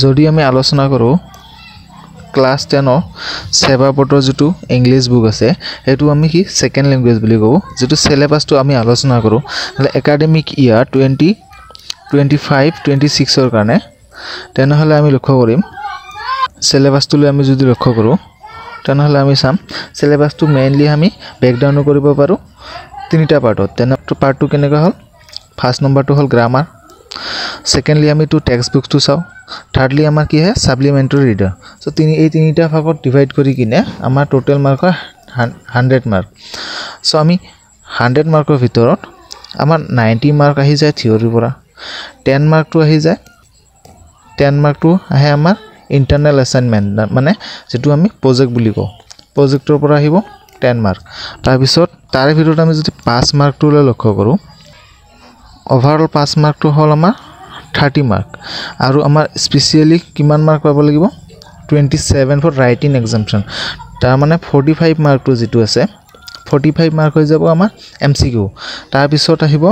যদি আমি আলোচনা কৰোঁ ক্লাছ 10 সেৱা পটৰ যেটো ইংলিছ বুক আছে এটো আমি কি সেকেন্ড ল্যাঙ্গুৱেজ বুলি কওঁ যেটো সিলেবাসটো আমি আলোচনা কৰোঁ একাডেমিক ইয়াৰ 2025-26 ৰ কাৰণে তেনেহলে আমি লক্ষ্য কৰিম সিলেবাসটো আমি যদি লক্ষ্য কৰোঁ তেনেহলে আমি চাম সিলেবাসটো মেইনলি আমি ব্ৰেকডাউন কৰিব পাৰো তিনিটা পাৰ্টত তেনে পাৰ্টটো কেনেকৈ হল ফাৰ্স্ট নম্বৰটো হল গ্ৰামাৰ সেকেন্ডলি আমি টু টেক্সট বুকটো চাও থাৰ্ডলি আমাৰ কি হয় সাপ্লিমেন্টাৰী ৰিডাৰ সো এই তিনিটা ভাগত ডিভাইড কৰি কিনে আমাৰ টোটাল মাৰ্ক 100 মাৰ্ক সো আমি 100 মাৰ্কৰ ভিতৰত আমাৰ 90 মাৰ্ক আহি যায় থিওৰিৰ পৰা 10 মাৰ্কটো আহি যায় 10 মাৰ্কটো আহে আমাৰ ইন্টাৰনেল অ্যাসাইনমেন্ট মানে যেটো আমি প্ৰজেক্ট বুলি কওঁ প্ৰজেক্টৰ পৰা আহিব 10 মাৰ্ক তাৰ পিছত তাৰে ভিতৰত আমি যদি 5 মাৰ্কটো লক্ষ্য কৰোঁ ওভাৰঅল 5 মাৰ্কটো হল আমাৰ 30 মাৰ্ক আৰু আমাৰ স্পেশালি কিমান মাৰ্ক পাব লাগিব 27 ফৰ ৰাইটিং এক্সামশন তাৰ মানে 45 মাৰ্কটো যেটো আছে 45 মাৰ্ক হৈ যাব আমাৰ এমসিকিউ তাৰ পিছত আহিব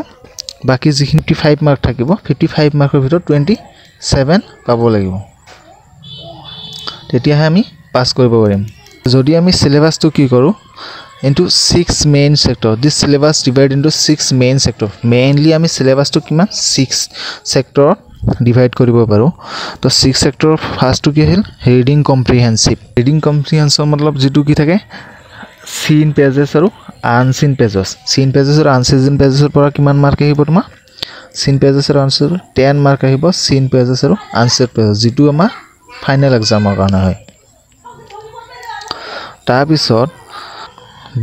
বাকি যিখিনি 55 মাৰ্ক থাকিব 55 মাৰ্কৰ ভিতৰত 27 পাব লাগিব তেতিয়াহে আমি পাস কৰিব পাৰিম যদি আমি সিলেবাসটো কি কৰোঁ into 6 main sector this syllabus divide into 6 main sector mainly আমি syllabus to কিমান 6 sector divide কৰিব পাৰো তো 6 sector first to কি হল reading comprehensive मतलब যেটো কি থাকে seen pages আৰু unseen pages আৰু unseen pages পৰা কিমান মাৰ্ক আহিব তোমাৰ seen pages আৰু unseen 10 মাৰ্ক আহিব seen pages আৰু unseen pages যেটো আমাৰ ফাইনাল এক্সামৰ কাৰণে হয় তাৰ পিছত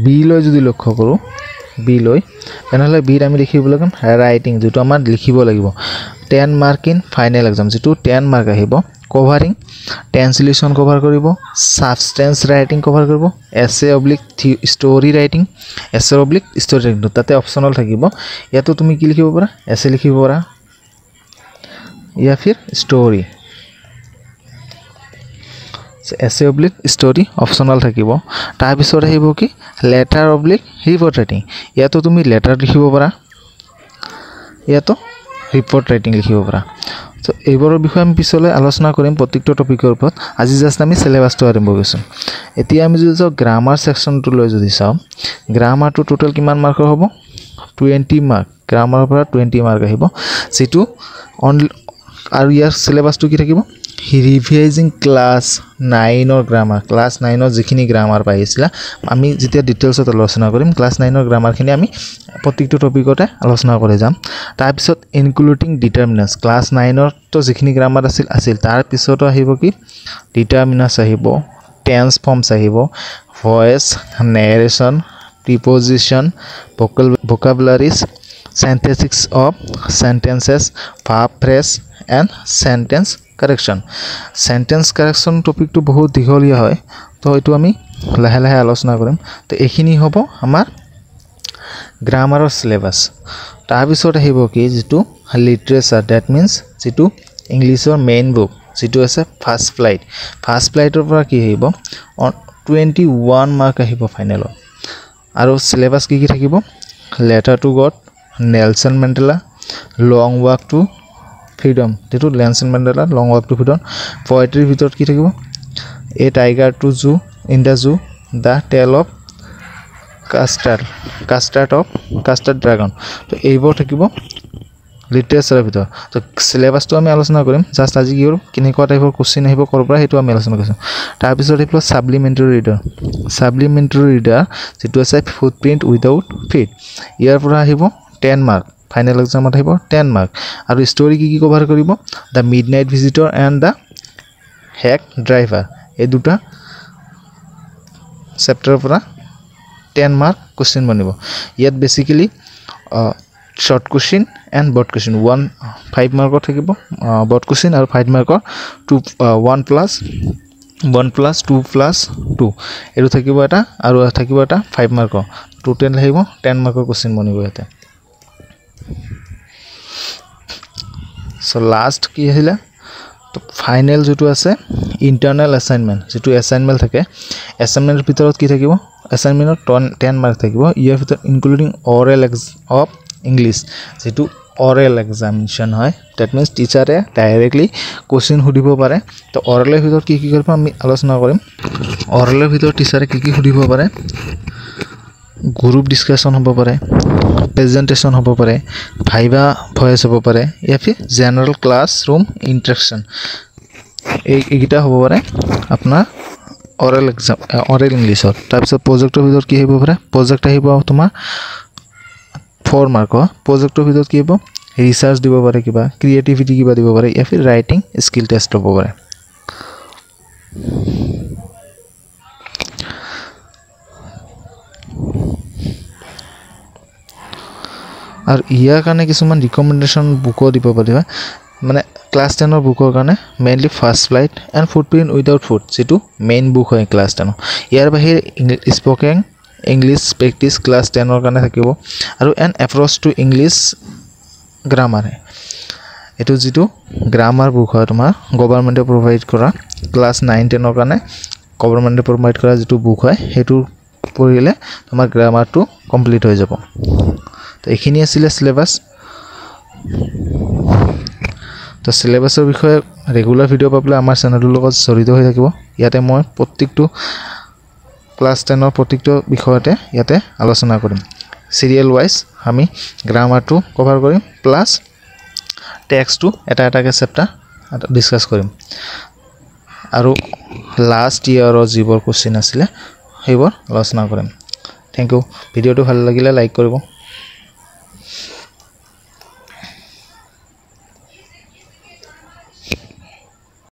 বি লৈ যদি লক্ষ্য কৰোঁ বি লৈ এনেহলে বি আমি লিখিব লাগিম ৰাইটিং যেটো আমাৰ লিখিব লাগিব 10 মাৰ্ক ইন ফাইনাল এক্সাম যেটো 10 মাৰ্ক আহিব কভাৰিং ট্ৰান্সলেচন কভাৰ কৰিব সাবস্টেন্স ৰাইটিং কভাৰ কৰিব এছে/ষ্টৰী ৰাইটিং এছে/ষ্টৰী ৰাইটিং তাতে অপচনাল থাকিব ইয়াতো তুমি কি লিখিব পাৰা এছে লিখিব পাৰা ইয়া ফিৰ ষ্টৰী এছে/ষ্টৰী অপচনাল থাকিব তাৰ পিছত আহিব কি লেটাৰ/ৰিপৰ্ট ৰাইটিং ইয়াতো তুমি লেটাৰ লিখিব পাৰা ইয়াতো ৰিপৰ্ট ৰাইটিং লিখিব পাৰা তো এইবোৰৰ বিষয়ে আমি পিছলৈ আলোচনা কৰিম প্ৰত্যেকটো টপিকৰ ওপৰত আজি জাস্ট আমি সিলেবাসটো আৰম্ভ কৰিছো এতিয়া আমি যদি গ্ৰামাৰ সেকশনটো লৈ যদি চাও গ্ৰামাৰটো টোটাল কিমান মাৰ্কৰ হ'ব 20 মাৰ্ক গ্ৰামাৰৰ পৰা 20 মাৰ্ক আহিব যেটো আৰু ইয়াৰ সিলেবাসটো কি থাকিব ৰিভাইজিং ক্লাছ 9 অৰ গ্ৰামাৰ ক্লাছ 9 অৰ যিখিনি গ্ৰামাৰ পাইছিলা আমি যেতিয়া ডিটেইলছত আলোচনা কৰিম ক্লাছ 9 অৰ গ্ৰামাৰখিনি আমি প্ৰত্যেকটো টপিকতে আলোচনা কৰি যাম তাৰ পিছত ইনক্লুডিং ডিটাৰমিনান্স ক্লাছ 9 অৰ তো যিখিনি গ্ৰামাৰ আছিল তাৰ পিছতো আহিব কি ডিটাৰমিনান্স আহিব টেন্স ফৰ্মছ আহিব voice নেৰেশন প্ৰিপজিশন vocabularies synthesis of sentences verb phrase and sentence correction topic to বহুত দীঘলীয়া হয় তো এটো আমি লাহে লাহে আলোচনা কৰিম তো এখিনি হ'ব আমাৰ গ্ৰামাৰৰ সিলেবাস তাৰ পিছত আহিব কি যেটো লিটাৰেচাৰ দ্যাট মিন্স যেটো ইংলিছৰ মেইন বুক যেটো আছে ফাৰ্স্ট ফ্লাইটৰ পৰা কি আহিব 21 মাৰ্ক আহিব ফাইনেলত আৰু সিলেবাস কি থাকিব letter to God Nelson Mandela long walk to freedom যেটো Nelson Mandela long walk to freedom পোয়েট্ৰিৰ ভিতৰত কি থাকিব a tiger to zoo in the zoo the tale of custard dragon তো এইবোৰ থাকিব লিটাৰেচাৰৰ ভিতৰত তো সিলেবাসটো আমি আলোচনা কৰিম জাস্ট আজি কি হ'ল কেনেকুৱা টাইপৰ কোশ্চেন আহিব কৰ পৰা হেতু আমি আলোচনা কৰিম তাৰ পিছত আহিব সাপ্লিমেন্টাৰী ৰিডাৰ যেটো আছে ফুটপ্ৰিন্ট উইদাউট ফিট ইয়াৰ পৰা আহিব 10 মাৰ্ক ফাইনাল এক্সামত আহিব 10 মাৰ্ক আৰু ষ্টৰী কি কভাৰ কৰিব the midnight visitor and the hack driver এই দুটা চেপ্টাৰৰ পৰা 10 মাৰ্ক কোশ্চেন বনিব ইয়াত basically short question and broad question 5 মাৰ্কৰ থাকিব broad question আৰু 5 মাৰ্কৰ 1 plus 2 plus 2 এটো থাকিব এটা আৰু থাকিব এটা 5 মাৰ্কৰ টোটাল আহিব 10 মাৰ্কৰ কোশ্চেন বনিব ইয়াতে সো লাষ্ট কি আহিলা তো ফাইনাল যেটো আছে ইন্টাৰনেল অ্যাসাইনমেন্ট যেটো অ্যাসাইনমেন্ট থাকে অ্যাসাইনমেন্টৰ ভিতৰত কি থাকিব অ্যাসাইনমেন্টত 10 মাৰ্ক থাকিব ইয়াৰ ভিতৰত ইনক্লুডিং অৰেল অফ ইংলিছ যেটো অৰেল এক্সামিনেশ্যন হয় ডেট মিনছ টিচাৰে ডাইৰেক্টলি কোৱেশ্চন সুধিব পাৰে তো অৰেলৰ ভিতৰত কি কি কৰিব আমি আলোচনা কৰিম অৰেলৰ ভিতৰত টিচাৰে কি কি সুধিব পাৰে গ্ৰুপ ডিছকাশ্যন হ'ব পাৰে প্ৰেজেণ্টেশ্যন হ'ব পাৰে ভাইভা ভয়েস হ'ব পাৰে ইয়া ফিৰ জেনাৰেল ক্লাছৰুম ইণ্টাৰেকশ্যন এইকেইটা হ'ব পাৰে আপোনাৰ অৰেল ইংলিছত তাৰপিছত প্ৰজেক্টৰ ভিতৰত কি আহিব পাৰে প্ৰজেক্ট আহিব তোমাৰ 4 মাৰ্কৰ প্ৰজেক্টৰ ভিতৰত কি হ'ব ৰিচাৰ্চ দিব পাৰে কিবা ক্ৰিয়েটিভিটি কিবা দিব পাৰে ইয়া ফিৰ ৰাইটিং স্কিল টেষ্ট হ'ব পাৰে আৰু ইয়াৰ কাৰণে কিছুমান ৰিকমেণ্ডেশ্যন বুকো দিব পাৰিবা মানে ক্লাছ 10ৰ বুকৰ কাৰণে mainly first flight and footprint without food যেটো মেইন বুক হয় ক্লাছ 10 ইয়াৰ বাহিৰে স্পোকেন ইংলিছ প্ৰেক্টিছ ক্লাছ 10ৰ কাৰণে থাকিব আৰু N approach to English grammar এটো যেটো গ্ৰামাৰ বুক হয় তোমাৰ গভৰ্ণমেণ্টে প্ৰভাইড কৰা ক্লাছ 9 10ৰ কাৰণে গভৰ্ণমেণ্টে প্ৰভাইড কৰা যেটো বুক হয় হেতু পঢ়িলে তোমাৰ গ্ৰামাৰটো কমপ্লিট হৈ যাব তো এইখিনি আছিল সিলেবাস তো সিলেবাসৰ বিষয়ে ৰেগুলাৰ ভিডিও পাবলৈ আমাৰ চেনেলটোৰ লগত জড়িত হৈ থাকিব ইয়াতে মই প্ৰত্যেকটো ক্লাছ 10ৰ প্ৰত্যেকটো বিষয়তে ইয়াতে আলোচনা কৰিম সিৰিয়েল ওয়াইজ আমি গ্ৰামাৰটো কভাৰ কৰিম প্লাস টেক্সটটো এটা চেপ্টাৰ ডিসকাস কৰিম আৰু লাষ্ট ইয়াৰৰ যিবোৰ কোশ্চেন আছিল সেইবোৰ আলোচনা কৰিম থ্যাংক ইউ ভিডিওটো ভাল লাগিলে লাইক কৰিব